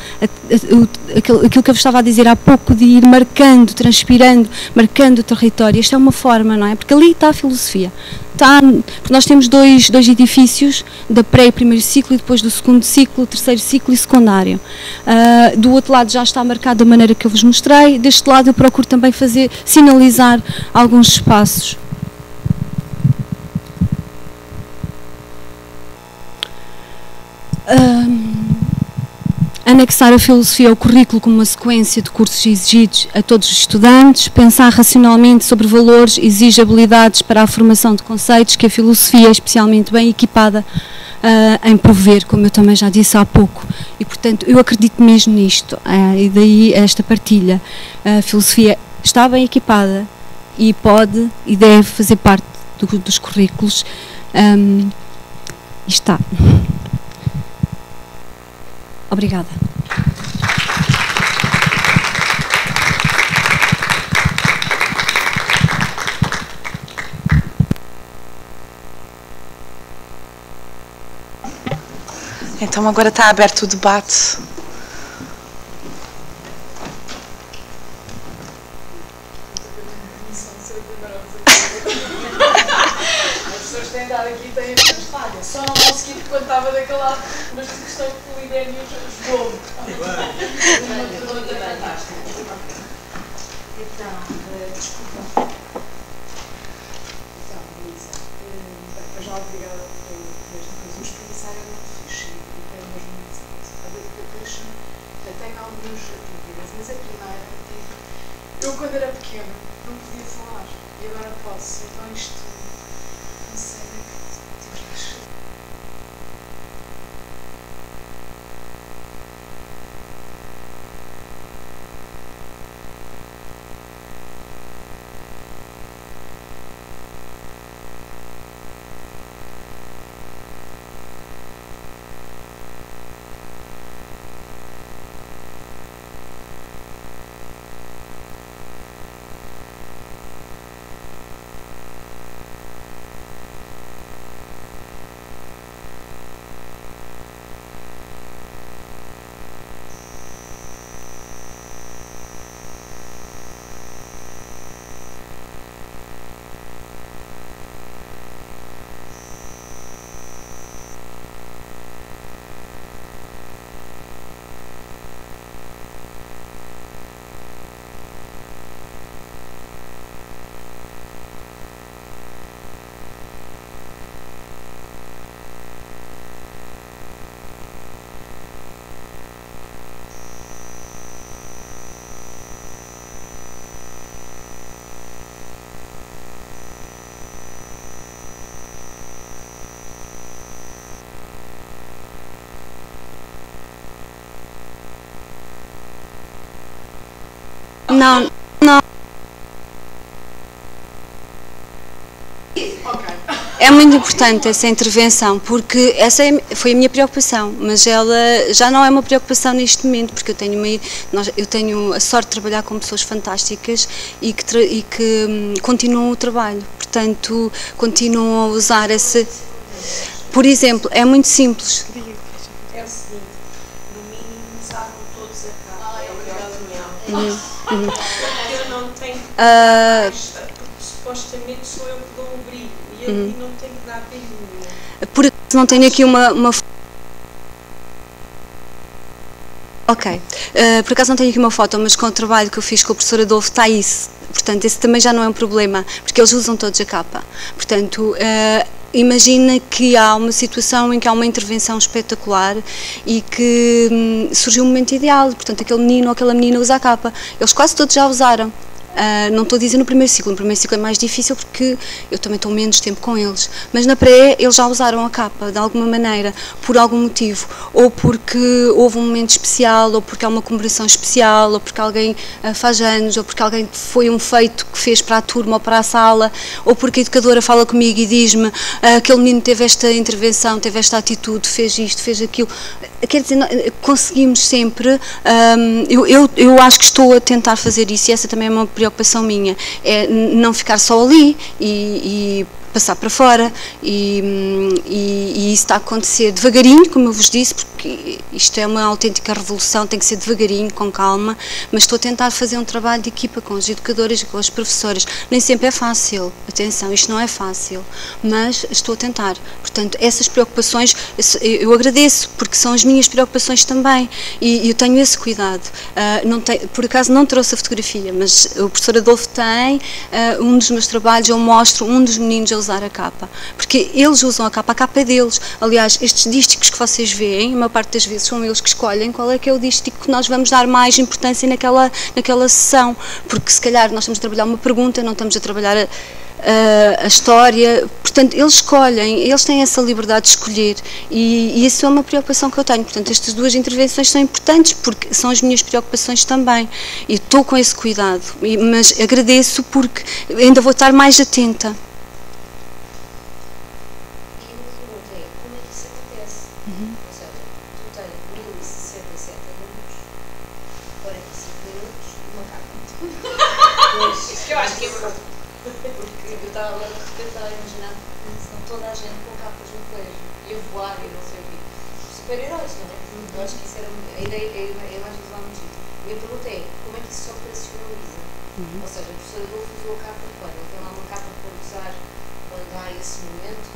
B: aquilo que eu vos estava a dizer há pouco, de ir marcando, transpirando, marcando o território. Esta é uma forma, não é? Porque ali está a filosofia. Porque nós temos dois edifícios, da pré e 1º ciclo, e depois do 2º ciclo, 3º ciclo e secundário. Do outro lado já está marcado da maneira que eu vos mostrei. Deste lado eu procuro também sinalizar alguns espaços. Anexar a filosofia ao currículo como uma sequência de cursos exigidos a todos os estudantes, pensar racionalmente sobre valores, exige habilidades para a formação de conceitos que a filosofia é especialmente bem equipada em prover, como eu também já disse há pouco. E, portanto, eu acredito mesmo nisto, e daí esta partilha. A filosofia está bem equipada e pode e deve fazer parte dos currículos. E está. Obrigada.
A: Então agora está aberto o debate.
C: Só não consegui porque quando estava daquele lado, mas por questão de polider e os bolos. Uma pergunta fantástica. Então, desculpa. Então, Luísa, bem, já obrigada por esta coisa. O espreguiçar é muito fixe e tem umas muitas coisas. A ver que eu tenho algumas dúvidas, mas a primeira é eu quando era pequena não podia falar e agora posso. Então isto, não sei,
B: Não. É muito importante essa intervenção, porque essa foi a minha preocupação, mas ela já não é uma preocupação neste momento, porque eu tenho a sorte de trabalhar com pessoas fantásticas e que continuam o trabalho, portanto, continuam a usar esse... Por exemplo, é muito simples.
C: é o seguinte, no mínimo usavam todos a capa, é a minha opinião. Eu não tenho porque supostamente sou eu que dou o brilho e ele não tem que dar brilho nenhum.
B: Por acaso não tenho aqui uma... Ok, por acaso não tenho aqui uma foto, mas com o trabalho que eu fiz com o professor Adolfo está isso. Portanto, esse também já não é um problema, porque eles usam todos a capa. Portanto, imagina que há uma situação em que há uma intervenção espetacular e que surgiu um momento ideal, portanto aquele menino ou aquela menina usa a capa. Eles quase todos já usaram. Não estou a dizer no primeiro ciclo é mais difícil porque eu também estou menos tempo com eles, mas na pré eles já usaram a capa de alguma maneira, por algum motivo, ou porque houve um momento especial, ou porque há uma comemoração especial, ou porque alguém faz anos, ou porque alguém foi um feito que fez para a turma ou para a sala, ou porque a educadora fala comigo e diz-me aquele menino teve esta intervenção, teve esta atitude, fez isto, fez aquilo. Quer dizer, conseguimos sempre, eu acho que estou a tentar fazer isso e essa também é uma preocupação minha, é não ficar só ali e passar para fora e isso está a acontecer devagarinho, como eu vos disse, porque isto é uma autêntica revolução, tem que ser devagarinho, com calma, mas estou a tentar fazer um trabalho de equipa com as educadoras e com as professoras. Nem sempre é fácil, atenção, isto não é fácil, mas estou a tentar. Portanto, essas preocupações, eu agradeço, porque são as minhas preocupações também, e eu tenho esse cuidado. Por acaso não trouxe a fotografia, mas o professor Adolfo tem, um dos meus trabalhos eu mostro um dos meninos a usar a capa, porque eles usam a capa é deles. Aliás, estes dísticos que vocês veem, uma parte das vezes são eles que escolhem qual é que é o dístico que nós vamos dar mais importância naquela sessão, porque se calhar nós estamos a trabalhar uma pergunta, não estamos a trabalhar a história, portanto eles escolhem, eles têm essa liberdade de escolher e isso é uma preocupação que eu tenho. Portanto, estas duas intervenções são importantes porque são as minhas preocupações também e estou com esse cuidado, mas agradeço porque ainda vou estar mais atenta.
C: Eu acho que é verdade. Porque eu estava de repente a imaginar que toda a gente com capas no colégio ia voar e não sei o quê. Super-heróis, não é? Eu acho que isso era a ideia, a imagem do muito giro. A minha pergunta é, como é que isso se operacionaliza? Ou seja, a professora Adolfo usou a capa quando? Ele tem lá uma capa para usar quando há esse momento?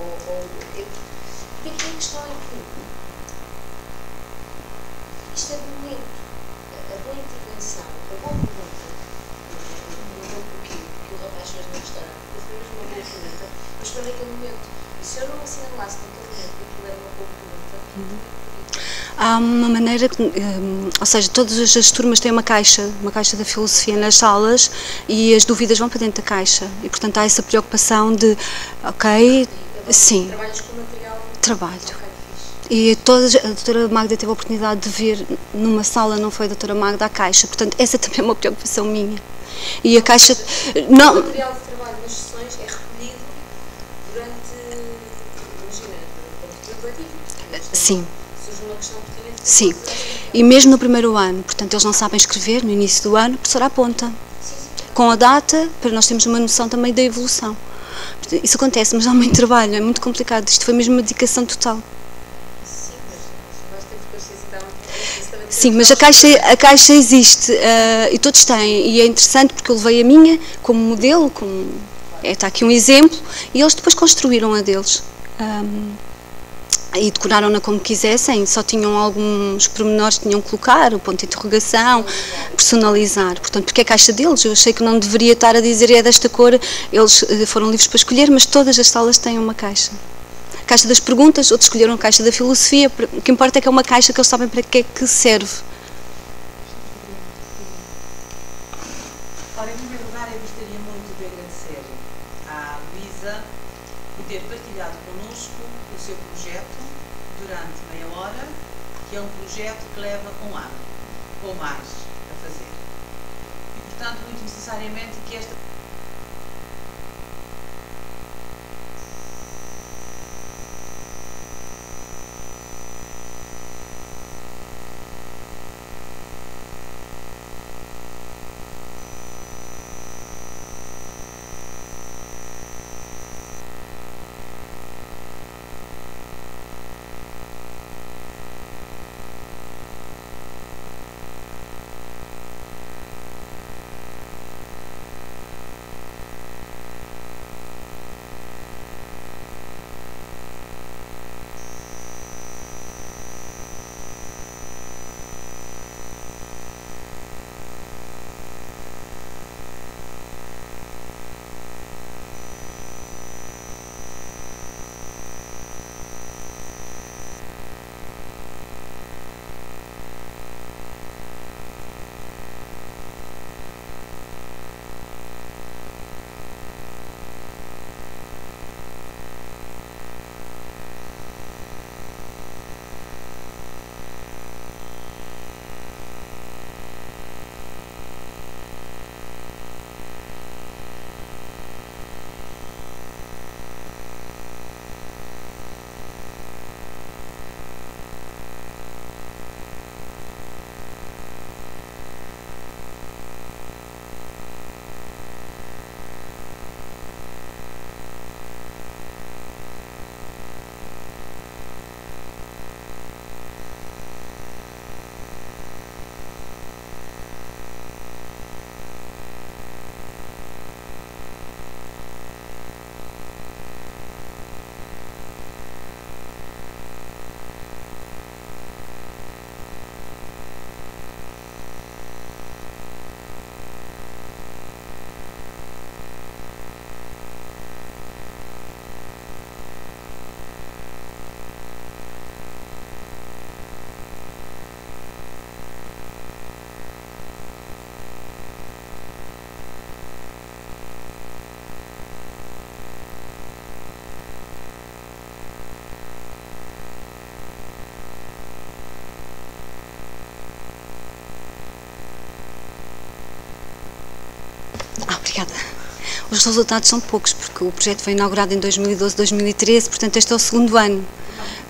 C: Porque aqui a questão é que isto é de momento. A boa intervenção, a boa pergunta, que o rapaz fez no restaurante, foi mesmo uma boa pergunta, mas quando é aquele momento? E se eu não assinalasse naquele momento que aquilo era uma boa pergunta?
B: Há uma maneira, ou seja, todas as turmas têm uma caixa da filosofia nas salas e as dúvidas vão para dentro da caixa e, portanto, há essa preocupação de, ok, sim,
C: trabalhas com material?
B: Trabalho. E a doutora Magda teve a oportunidade de ver numa sala, não foi a doutora Magda, a caixa, portanto, essa também é uma preocupação minha. E a caixa...
C: Não, o material de trabalho nas sessões é recolhido durante, imagina, durante o refletivo.
B: Sim.
C: Surge uma questão pertinente.
B: Sim. E mesmo no primeiro ano, portanto, eles não sabem escrever no início do ano, a professora aponta. Com a data, para nós termos uma noção também da evolução. Isso acontece, mas há muito trabalho, é muito complicado. Isto foi mesmo uma dedicação total. Sim, mas a caixa existe e todos têm, e é interessante porque eu levei a minha como modelo, está aqui um exemplo, e eles depois construíram a deles e decoraram-na como quisessem, só tinham alguns pormenores que tinham que colocar, o ponto de interrogação, personalizar, portanto, porque é a caixa deles, eu achei que não deveria estar a dizer é desta cor, eles foram livres para escolher, mas todas as salas têm uma caixa. Caixa das perguntas, outros escolheram a caixa da filosofia, o que importa é que é uma caixa que eles sabem para que é que serve.
D: Ora, em primeiro lugar, eu gostaria muito de agradecer à Luísa por ter partilhado connosco o seu projeto durante meia hora, que é um projeto que leva um ano ou mais a fazer. E, portanto, muito necessariamente que esta
B: Obrigada. Os resultados são poucos, porque o projeto foi inaugurado em 2012, 2013, portanto este é o segundo ano.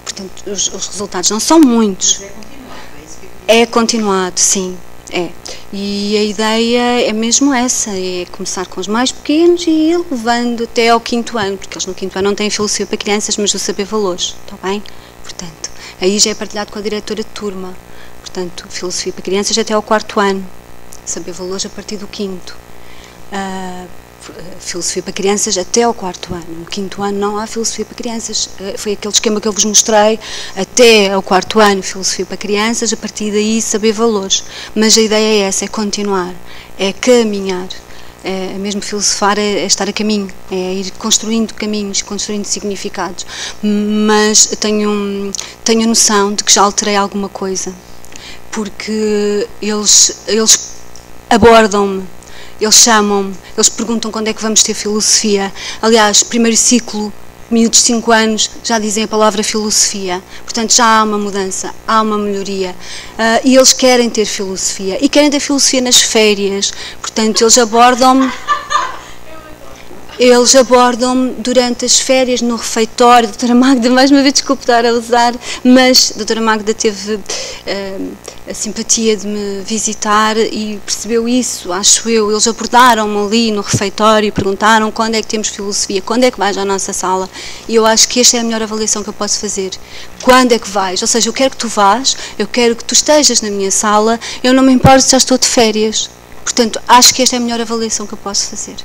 B: Portanto, os resultados não são muitos.
D: Mas é continuado, é isso que eu queria.
B: É continuado, sim, é. E a ideia é mesmo essa, é começar com os mais pequenos e ir levando até ao 5º ano, porque eles no 5º ano não têm filosofia para crianças, mas o saber valores, está bem? Portanto, aí já é partilhado com a diretora de turma. Portanto, filosofia para crianças até ao 4º ano, saber valores a partir do 5º. Filosofia para crianças até ao 4º ano. No 5º ano não há filosofia para crianças. Foi aquele esquema que eu vos mostrei, até ao 4º ano filosofia para crianças, a partir daí saber valores. Mas a ideia é essa, é continuar, é caminhar. É mesmo filosofar, é estar a caminho, é ir construindo caminhos, construindo significados. Mas tenho a noção de que já alterei alguma coisa, porque eles abordam-me, eles chamam-me, eles perguntam quando é que vamos ter filosofia. Aliás, primeiro ciclo, miúdos de 5 anos, já dizem a palavra filosofia. Portanto, já há uma mudança, há uma melhoria. E eles querem ter filosofia. E querem ter filosofia nas férias. Portanto, eles abordam-me durante as férias, no refeitório. A doutora Magda, mais uma vez, desculpe estar a usar, mas a doutora Magda teve a simpatia de me visitar e percebeu isso, acho eu. Eles abordaram-me ali no refeitório e perguntaram quando é que temos filosofia, quando é que vais à nossa sala, e eu acho que esta é a melhor avaliação que eu posso fazer. Quando é que vais? Ou seja, eu quero que tu vás, eu quero que tu estejas na minha sala, eu não me importo se já estou de férias. Portanto, acho que esta é a melhor avaliação que eu posso fazer.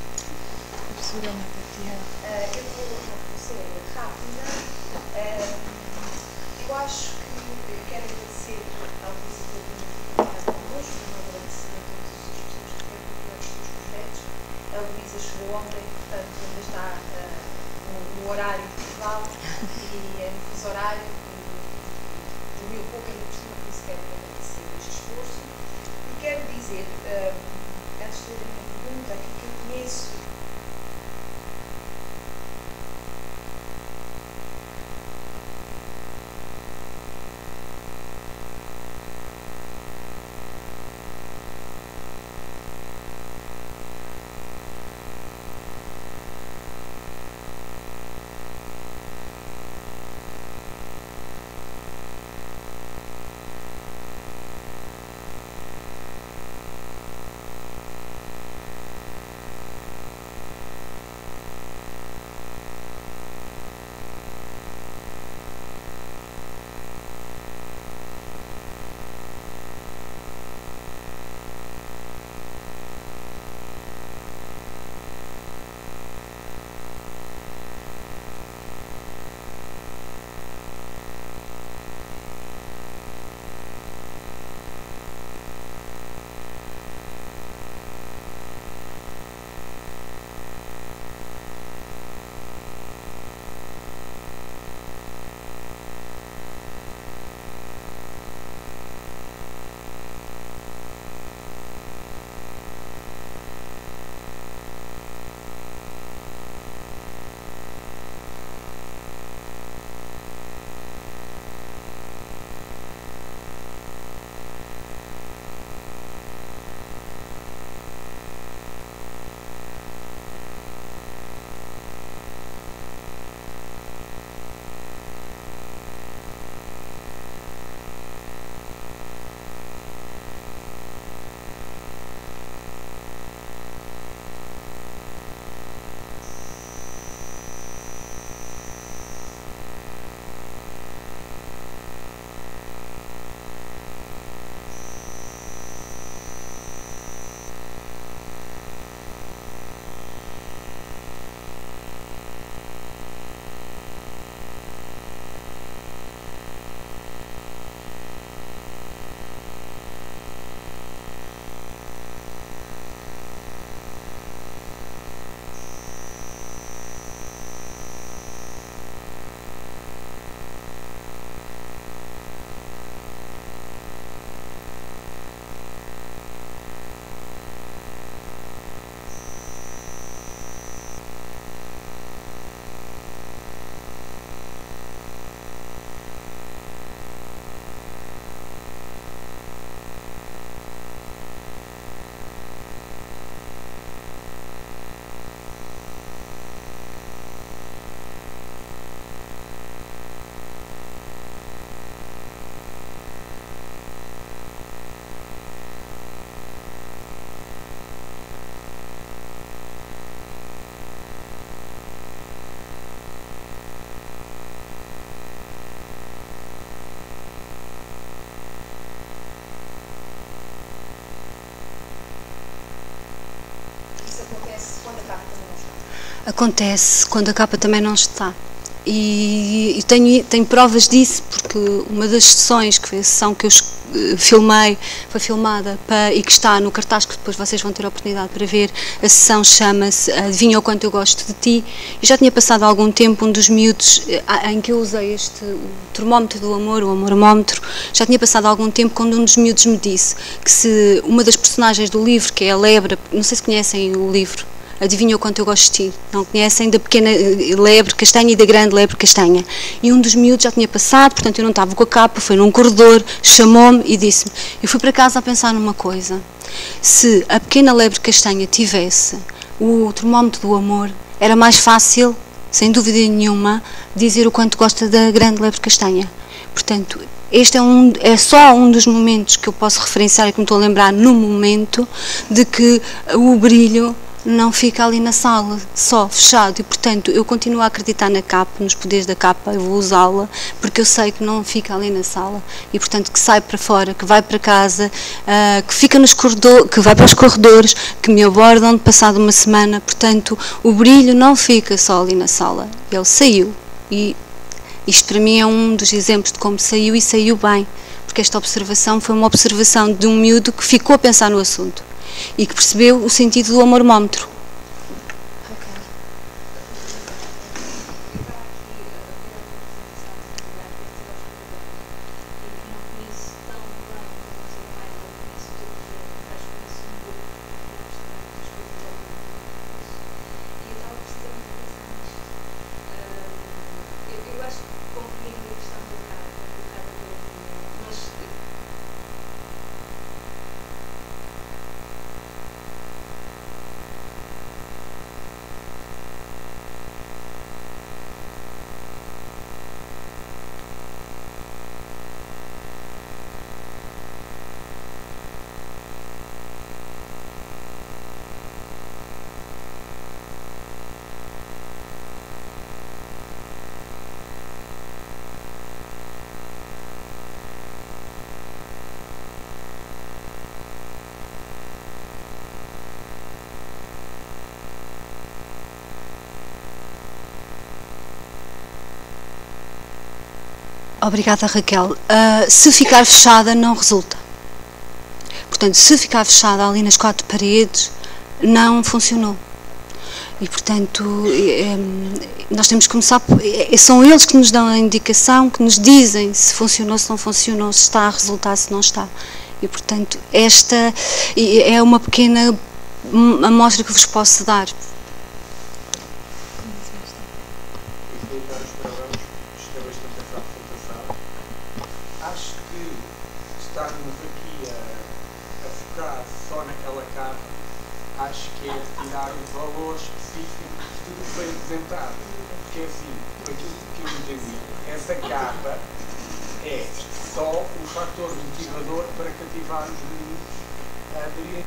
C: Eu acho que quero agradecer ao Luísa por ter participado connosco, um agradecimento a todas as pessoas que têm apoiado os seus projetos. A Luísa chegou ontem, portanto ainda está no horário de Portugal e é no fuso horário e dormiu pouco ainda por cima, por isso quero agradecer este esforço. E quero dizer, antes de ler a minha pergunta, que eu conheço acontece quando a capa também não está?
B: Acontece quando a capa também não está. E tenho provas disso, porque uma das sessões, que foi a sessão que eu filmei, foi filmada e que está no cartaz, que depois vocês vão ter a oportunidade para ver, a sessão chama-se Adivinha o Quanto Eu Gosto de Ti, e já tinha passado algum tempo, um dos miúdos em que eu usei o termómetro do amor, o amormómetro, já tinha passado algum tempo quando um dos miúdos me disse que se uma das personagens do livro, que é a lebre, não sei se conhecem o livro, Adivinha o Quanto Eu Gosto de Ti. Não conhecem da pequena lebre castanha e da grande lebre castanha. E um dos miúdos já tinha passado, portanto eu não estava com a capa, foi num corredor, chamou-me e disse-me, eu fui para casa a pensar numa coisa, se a pequena lebre castanha tivesse o termómetro do amor, era mais fácil, sem dúvida nenhuma, dizer o quanto gosta da grande lebre castanha. Portanto, este é só um dos momentos que eu posso referenciar e que me estou a lembrar no momento de que o brilho não fica ali na sala, só, fechado, e portanto eu continuo a acreditar na capa, nos poderes da capa, eu vou usá-la, porque eu sei que não fica ali na sala, e portanto que sai para fora, que vai para casa, que fica nos corredores, que vai para os corredores, que me abordam de passado uma semana, portanto o brilho não fica só ali na sala, ele saiu, e isto para mim é um dos exemplos de como saiu e saiu bem, porque esta observação foi uma observação de um miúdo que ficou a pensar no assunto e que percebeu o sentido do amormómetro. Obrigada, Raquel. Se ficar fechada, não resulta. Portanto, se ficar fechada ali nas 4 paredes, não funcionou. E, portanto, nós temos que começar... São eles que nos dão a indicação, que nos dizem se funcionou, se não funcionou, se está a resultar, se não está. E, portanto, esta é uma pequena amostra que vos posso dar.
E: Acho que estarmos aqui a focar só naquela capa, acho que é tirar o valor específico de tudo que foi apresentado. Porque assim, por aquilo que eu entendi, essa capa é só um fator motivador para cativar os meninos a aderirem.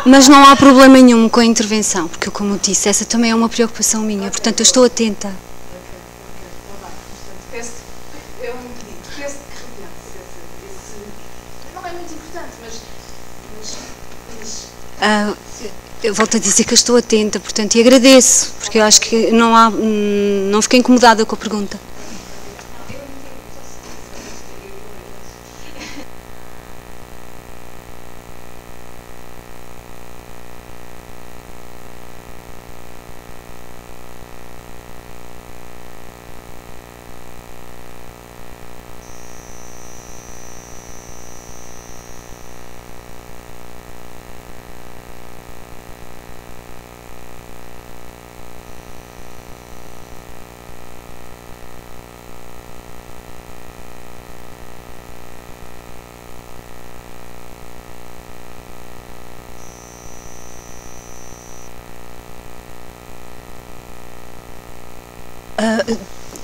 B: Mas não há problema nenhum com a intervenção, porque, como eu disse, essa também é uma preocupação minha, portanto eu estou atenta.
C: Peço, é um pedido, peço que repense esse. Não é muito importante, mas
B: Eu volto a dizer que eu estou atenta, portanto, e agradeço, porque eu acho que não fiquei incomodada com a pergunta.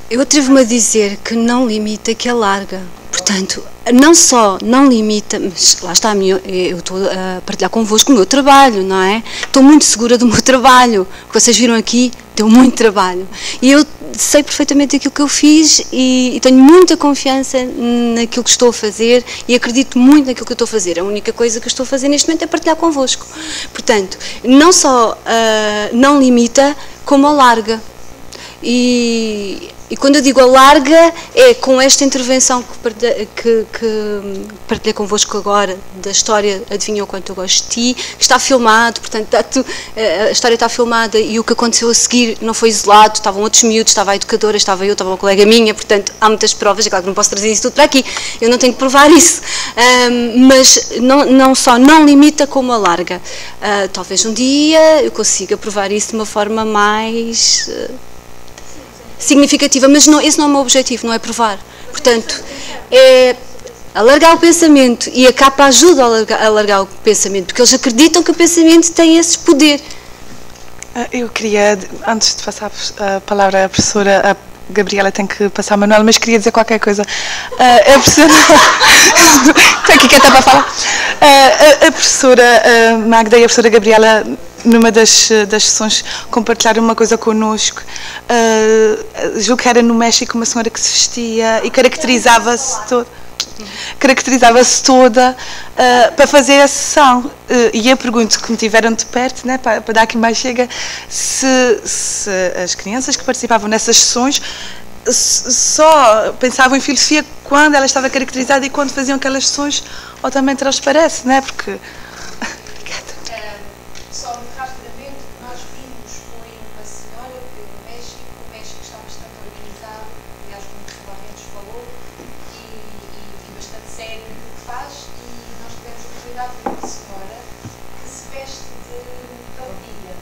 B: Eu atrevo-me a dizer que não limita, que alarga. Portanto, não só não limita, mas lá está, eu estou a partilhar convosco o meu trabalho, não é? Estou muito segura do meu trabalho. O que vocês viram aqui deu muito trabalho. E eu sei perfeitamente aquilo que eu fiz e tenho muita confiança naquilo que estou a fazer e acredito muito naquilo que eu estou a fazer. A única coisa que eu estou a fazer neste momento é partilhar convosco. Portanto, não só não limita, como alarga. E quando eu digo alarga, é com esta intervenção que partilhei convosco agora, da história Adivinha o Quanto Eu Gosto de Ti, que está filmado, portanto, a história está filmada e o que aconteceu a seguir não foi isolado, estavam outros miúdos, estava a educadora, estava eu, estava uma colega minha, portanto, há muitas provas, é claro que não posso trazer isso tudo para aqui, eu não tenho que provar isso, mas não só não limita, como alarga. Talvez um dia eu consiga provar isso de uma forma mais significativa, mas esse não é o meu objetivo, não é provar. Portanto, é alargar o pensamento e a capa ajuda a alargar o pensamento, porque eles acreditam que o pensamento tem esse poder.
A: Eu queria, antes de passar a palavra à professora, a Gabriela tem que passar ao Manuel, mas queria dizer qualquer coisa. A professora... Estou aqui quieta para falar. A professora Magda e a professora Gabriela, numa das sessões, compartilharam uma coisa connosco. Julgo que era no México uma senhora que se vestia e caracterizava-se toda para fazer a sessão. E eu pergunto, que me tiveram de perto, né, para dar aqui mais chega, se as crianças que participavam nessas sessões só pensavam em filosofia quando ela estava caracterizada e quando faziam aquelas sessões, ou também transparece, né, porque...
C: só muito rapidamente, nós vimos uma senhora que no México está bastante organizado, aliás, como o professor Mendes falou, e bastante sério naquilo que faz, e nós tivemos a oportunidade de ver uma senhora que se veste de vampira.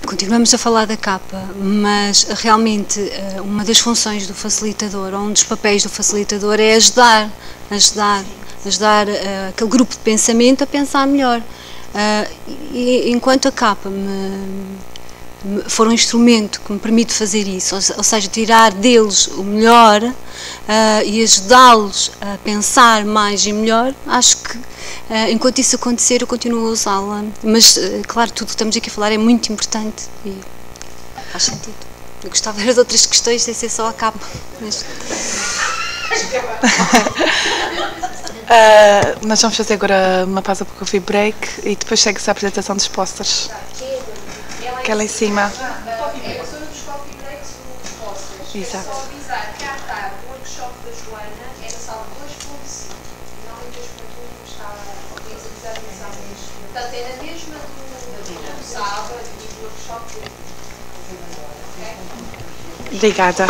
B: continuamos a falar da capa, mas realmente uma das funções do facilitador, ou um dos papéis do facilitador é ajudar aquele grupo de pensamento a pensar melhor. E enquanto a capa for um instrumento que me permite fazer isso, ou seja, tirar deles o melhor e ajudá-los a pensar mais e melhor, acho que enquanto isso acontecer eu continuo a usá-la, mas claro, tudo que estamos aqui a falar é muito importante e faz sentido. Eu gostava de ver outras questões sem ser só a capa. Mas...
A: nós vamos fazer agora uma pausa para o coffee break e depois segue-se a apresentação dos posters. Aquela em cima.
C: É a zona dos coffee breaks dos posters.
A: Exato.
C: É só avisar que à tarde o workshop da Joana é na sala 2.5 e não em 2.1 está organizado exatamente. Portanto, é na mesma do sábado e do workshop.
A: Obrigada.